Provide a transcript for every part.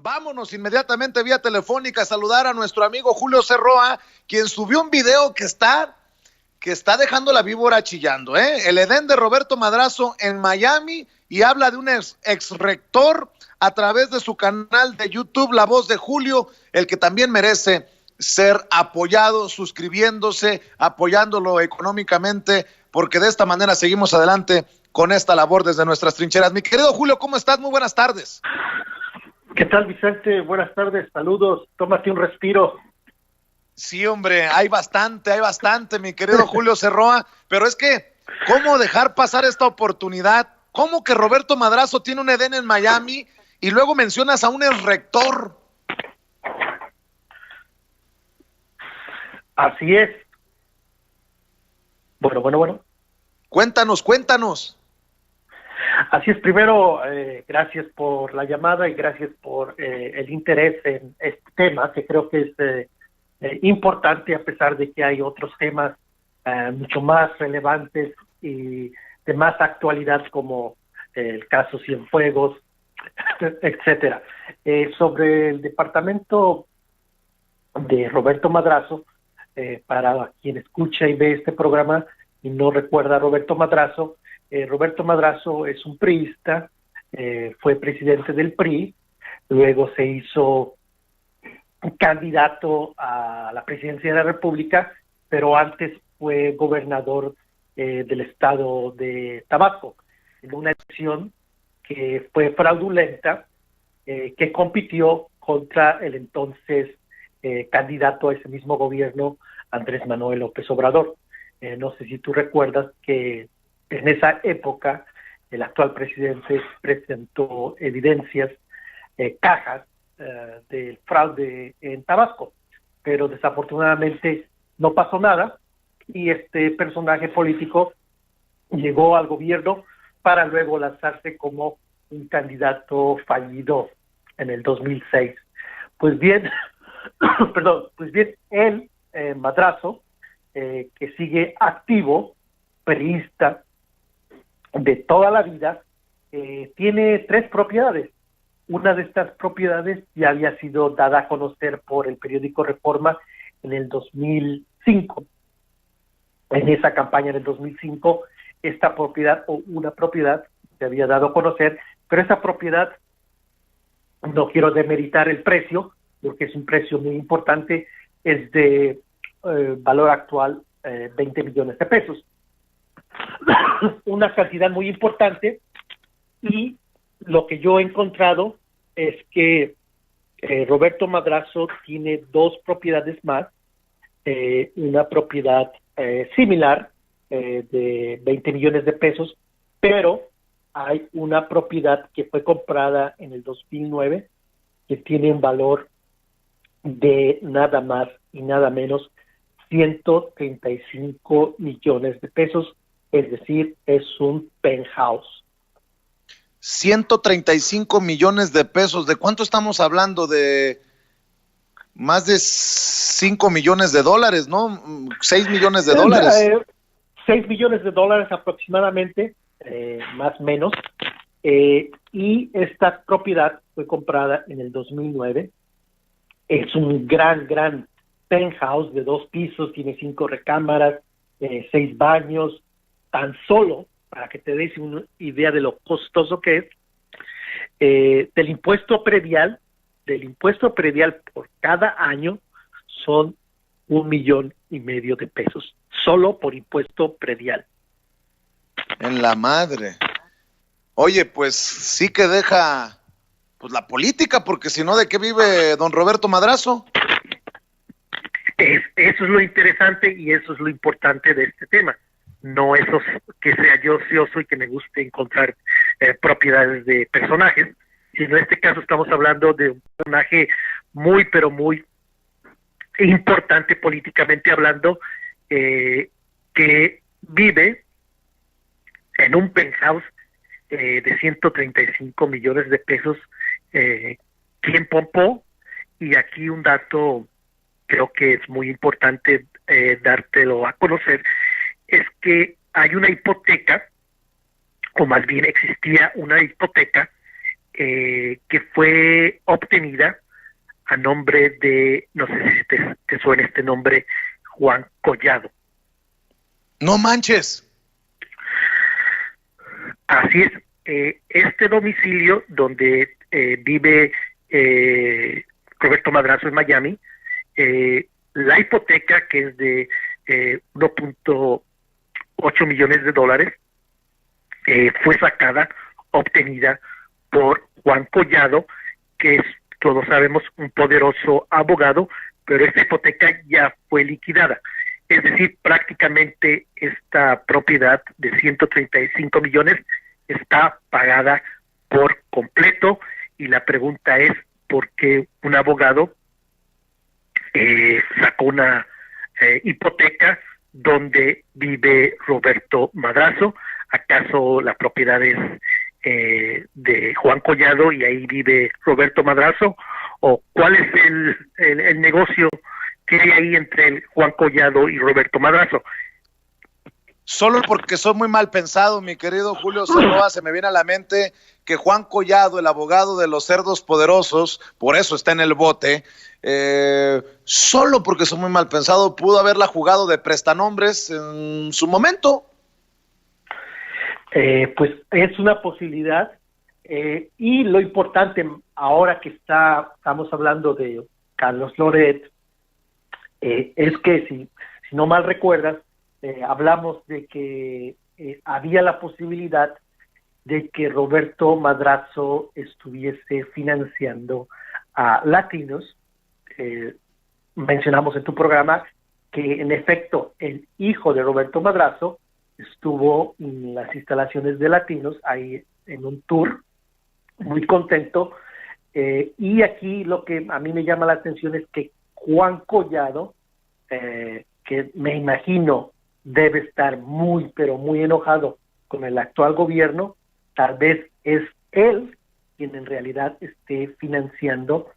Vámonos inmediatamente vía telefónica a saludar a nuestro amigo Julio Cerroa, quien subió un video que está dejando la víbora chillando, el Edén de Roberto Madrazo en Miami, y habla de un ex rector a través de su canal de YouTube, La Voz de Julio, el que también merece ser apoyado, suscribiéndose, apoyándolo económicamente, porque de esta manera seguimos adelante con esta labor desde nuestras trincheras. Mi querido Julio, ¿cómo estás? Muy buenas tardes. ¿Qué tal, Vicente? Buenas tardes, saludos, tómate un respiro. Sí, hombre, hay bastante, mi querido Julio Cerroa, pero es que, ¿cómo dejar pasar esta oportunidad? ¿Cómo que Roberto Madrazo tiene un Edén en Miami y luego mencionas a un ex rector? Así es. Bueno. Cuéntanos. Así es, primero, gracias por la llamada y gracias por el interés en este tema, que creo que es importante, a pesar de que hay otros temas mucho más relevantes y de más actualidad, como el caso Cienfuegos, etcétera. Sobre el departamento de Roberto Madrazo, para quien escucha y ve este programa y no recuerda a Roberto Madrazo es un priista, fue presidente del PRI, luego se hizo candidato a la presidencia de la República, pero antes fue gobernador del estado de Tabasco, en una elección que fue fraudulenta, que compitió contra el entonces candidato a ese mismo gobierno, Andrés Manuel López Obrador. No sé si tú recuerdas que en esa época el actual presidente presentó evidencias, cajas del fraude en Tabasco, pero desafortunadamente no pasó nada y este personaje político llegó al gobierno para luego lanzarse como un candidato fallido en el 2006. Pues bien, él, Madrazo, que sigue activo, priista de toda la vida, tiene 3 propiedades. Una de estas propiedades ya había sido dada a conocer por el periódico Reforma en el 2005. En esa campaña del 2005, esta propiedad o una propiedad se había dado a conocer, pero esa propiedad, no quiero demeritar el precio, porque es un precio muy importante, es de valor actual 20 millones de pesos. Una cantidad muy importante, y lo que yo he encontrado es que Roberto Madrazo tiene 2 propiedades más, una propiedad similar de 20 millones de pesos, pero hay una propiedad que fue comprada en el 2009 que tiene un valor de nada más y nada menos 135 millones de pesos, es decir, es un penthouse. 135 millones de pesos, ¿de cuánto estamos hablando? De más de 5 millones de dólares, ¿no? 6 millones de dólares. 6 millones de dólares aproximadamente, más o menos, y esta propiedad fue comprada en el 2009, es un gran penthouse de 2 pisos, tiene 5 recámaras, 6 baños, tan solo, para que te des una idea de lo costoso que es, del impuesto predial por cada año son 1.5 millones de pesos, solo por impuesto predial. En la madre. Oye, pues sí que deja pues la política, porque si no, ¿de qué vive don Roberto Madrazo? Eso es lo interesante y eso es lo importante de este tema. No eso que sea yo ocioso y que me guste encontrar propiedades de personajes, sino en este caso estamos hablando de un personaje muy, pero muy importante políticamente hablando, que vive en un penthouse de 135 millones de pesos, quien pompó, y aquí un dato creo que es muy importante dártelo a conocer, es que hay una hipoteca, o más bien existía una hipoteca que fue obtenida a nombre de, no sé si te suena este nombre, Juan Collado. No manches. Así es. Este domicilio donde vive Roberto Madrazo en Miami, la hipoteca, que es de 1.8 millones de dólares, fue obtenida por Juan Collado, que es, todos sabemos, un poderoso abogado, pero esta hipoteca ya fue liquidada. Es decir, prácticamente esta propiedad de 135 millones está pagada por completo, y la pregunta es por qué un abogado sacó una hipoteca donde vive Roberto Madrazo. ¿Acaso la propiedad es de Juan Collado y ahí vive Roberto Madrazo? ¿O cuál es el negocio que hay ahí entre el Juan Collado y Roberto Madrazo? Solo porque soy muy mal pensado, mi querido Julio Cerroa, se me viene a la mente que Juan Collado, el abogado de los cerdos poderosos, por eso está en el bote, solo porque soy muy mal pensado, pudo haberla jugado de prestanombres en su momento. Pues es una posibilidad, y lo importante ahora que estamos hablando de Carlos Loret, es que si no mal recuerdas, hablamos de que había la posibilidad de que Roberto Madrazo estuviese financiando a latinos. Mencionamos en tu programa que en efecto el hijo de Roberto Madrazo estuvo en las instalaciones de Latinos, ahí en un tour, muy contento, y aquí lo que a mí me llama la atención es que Juan Collado, que me imagino debe estar muy, pero muy enojado con el actual gobierno, tal vez es él quien en realidad esté financiando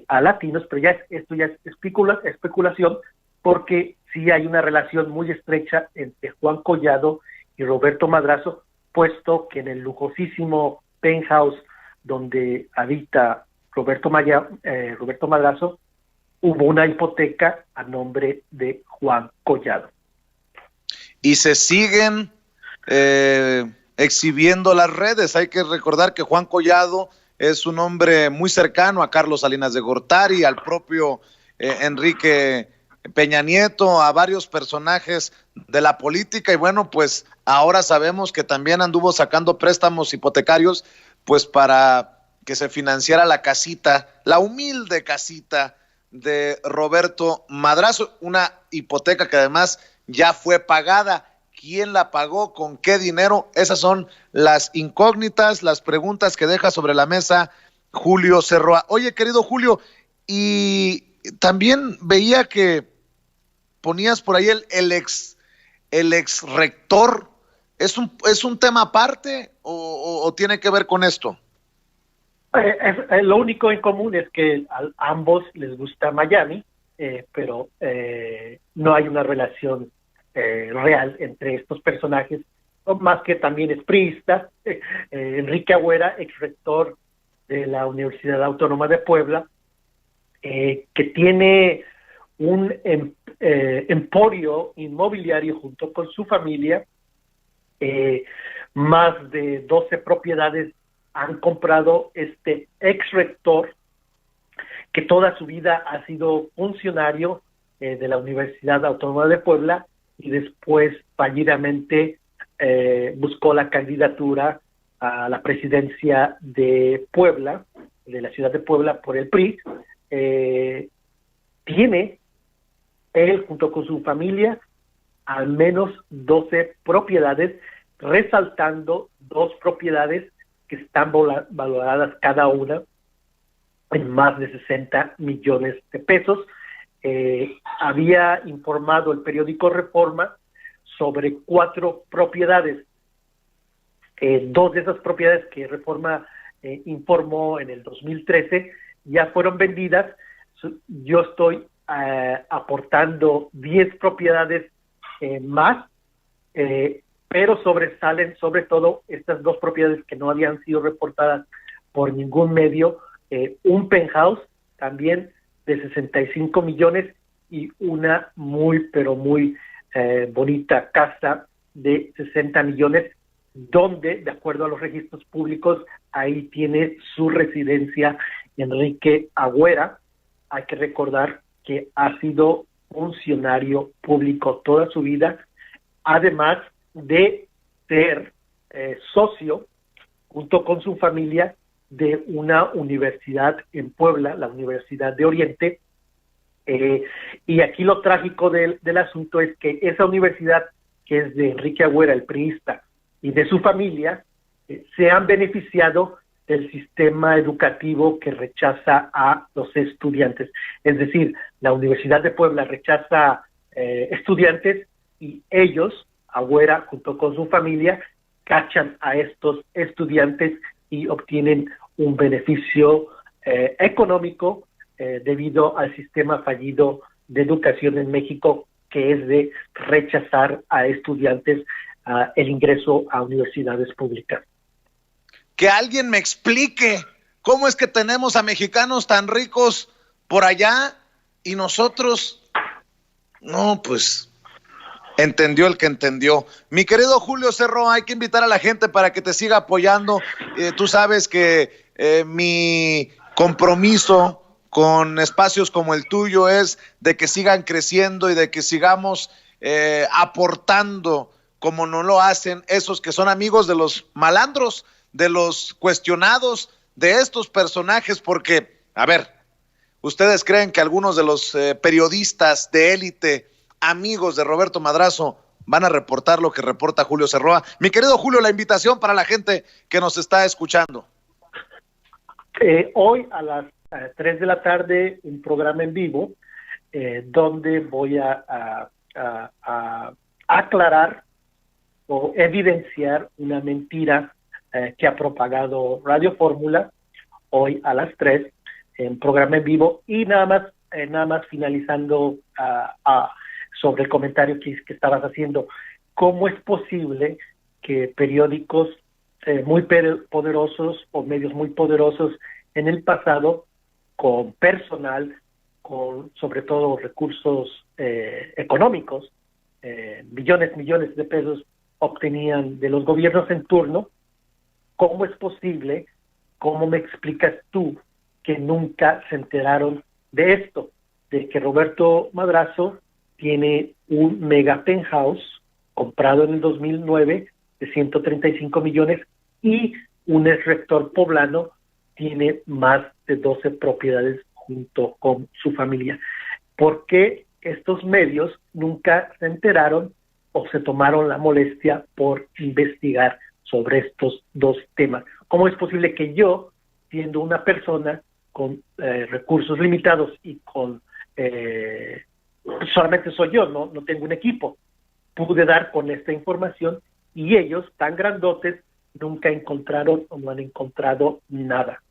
a latinos, pero esto ya es especulación, porque sí hay una relación muy estrecha entre Juan Collado y Roberto Madrazo, puesto que en el lujosísimo penthouse donde habita Roberto Madrazo, hubo una hipoteca a nombre de Juan Collado. Y se siguen exhibiendo las redes. Hay que recordar que Juan Collado es un hombre muy cercano a Carlos Salinas de Gortari, al propio Enrique Peña Nieto, a varios personajes de la política, y bueno, pues ahora sabemos que también anduvo sacando préstamos hipotecarios pues para que se financiara la casita, la humilde casita de Roberto Madrazo, una hipoteca que además ya fue pagada. ¿Quién la pagó? ¿Con qué dinero? Esas son las incógnitas, las preguntas que deja sobre la mesa Julio Cerroa. Oye, querido Julio, y también veía que ponías por ahí el ex rector. ¿Es un tema aparte o tiene que ver con esto? Lo único en común es que a ambos les gusta Miami, pero no hay una relación real entre estos personajes, más que también es priista. Enrique Agüera, ex rector de la Universidad Autónoma de Puebla, que tiene un emporio inmobiliario junto con su familia. Más de 12 propiedades han comprado este ex rector, que toda su vida ha sido funcionario de la Universidad Autónoma de Puebla, y después fallidamente buscó la candidatura a la presidencia de Puebla, de la ciudad de Puebla, por el PRI. Tiene él, junto con su familia, al menos 12 propiedades, resaltando 2 propiedades que están valoradas cada una en más de 60 millones de pesos. Había informado el periódico Reforma sobre 4 propiedades. 2 de esas propiedades que Reforma informó en el 2013 ya fueron vendidas. Yo estoy aportando 10 propiedades más, pero sobresalen sobre todo estas 2 propiedades que no habían sido reportadas por ningún medio, un penthouse también de 65 millones y una muy, pero muy bonita casa de 60 millones, donde, de acuerdo a los registros públicos, ahí tiene su residencia Enrique Agüera. Hay que recordar que ha sido funcionario público toda su vida, además de ser socio, junto con su familia, de una universidad en Puebla, la Universidad de Oriente, y aquí lo trágico del asunto es que esa universidad, que es de Enrique Agüera, el priista, y de su familia, se han beneficiado del sistema educativo que rechaza a los estudiantes. Es decir, la Universidad de Puebla rechaza estudiantes y ellos, Agüera, junto con su familia, cachan a estos estudiantes y obtienen un beneficio económico debido al sistema fallido de educación en México, que es de rechazar a estudiantes el ingreso a universidades públicas. Que alguien me explique cómo es que tenemos a mexicanos tan ricos por allá y nosotros, no, pues entendió el que entendió. Mi querido Julio Cerro, hay que invitar a la gente para que te siga apoyando. Tú sabes que mi compromiso con espacios como el tuyo es de que sigan creciendo y de que sigamos aportando como no lo hacen esos que son amigos de los malandros, de los cuestionados, de estos personajes, porque, a ver, ¿ustedes creen que algunos de los periodistas de élite, amigos de Roberto Madrazo, van a reportar lo que reporta Julio Cerroa? Mi querido Julio, la invitación para la gente que nos está escuchando. Hoy a las 3 de la tarde, un programa en vivo, donde voy a aclarar o evidenciar una mentira que ha propagado Radio Fórmula hoy a las 3 en programa en vivo. Y nada más finalizando sobre el comentario que estabas haciendo, ¿cómo es posible que periódicos muy poderosos o medios muy poderosos en el pasado, con personal, con sobre todo recursos económicos, millones de pesos obtenían de los gobiernos en turno? ¿Cómo es posible, cómo me explicas tú que nunca se enteraron de esto, de que Roberto Madrazo tiene un mega penthouse comprado en el 2009 de 135 millones y un exrector poblano tiene más de 12 propiedades junto con su familia? ¿Por qué estos medios nunca se enteraron o se tomaron la molestia por investigar sobre estos dos temas? ¿Cómo es posible que yo, siendo una persona con recursos limitados y con solamente soy yo, no tengo un equipo, pude dar con esta información y ellos, tan grandotes, nunca encontraron o no han encontrado nada?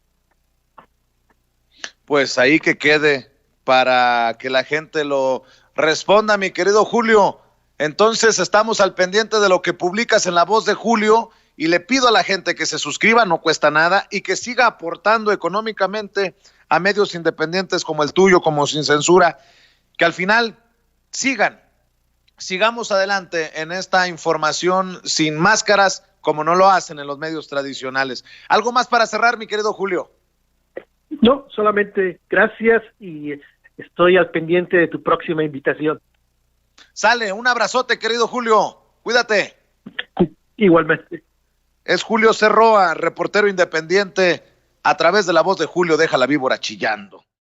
Pues ahí que quede para que la gente lo responda, mi querido Julio. Entonces estamos al pendiente de lo que publicas en La Voz de Julio y le pido a la gente que se suscriba, no cuesta nada, y que siga aportando económicamente a medios independientes como el tuyo, como Sin Censura, que al final sigamos adelante en esta información sin máscaras, como no lo hacen en los medios tradicionales. ¿Algo más para cerrar, mi querido Julio? No, solamente gracias y estoy al pendiente de tu próxima invitación. Sale, un abrazote, querido Julio. Cuídate. Igualmente. Es Julio Cerroa, reportero independiente. A través de La Voz de Julio deja la víbora chillando.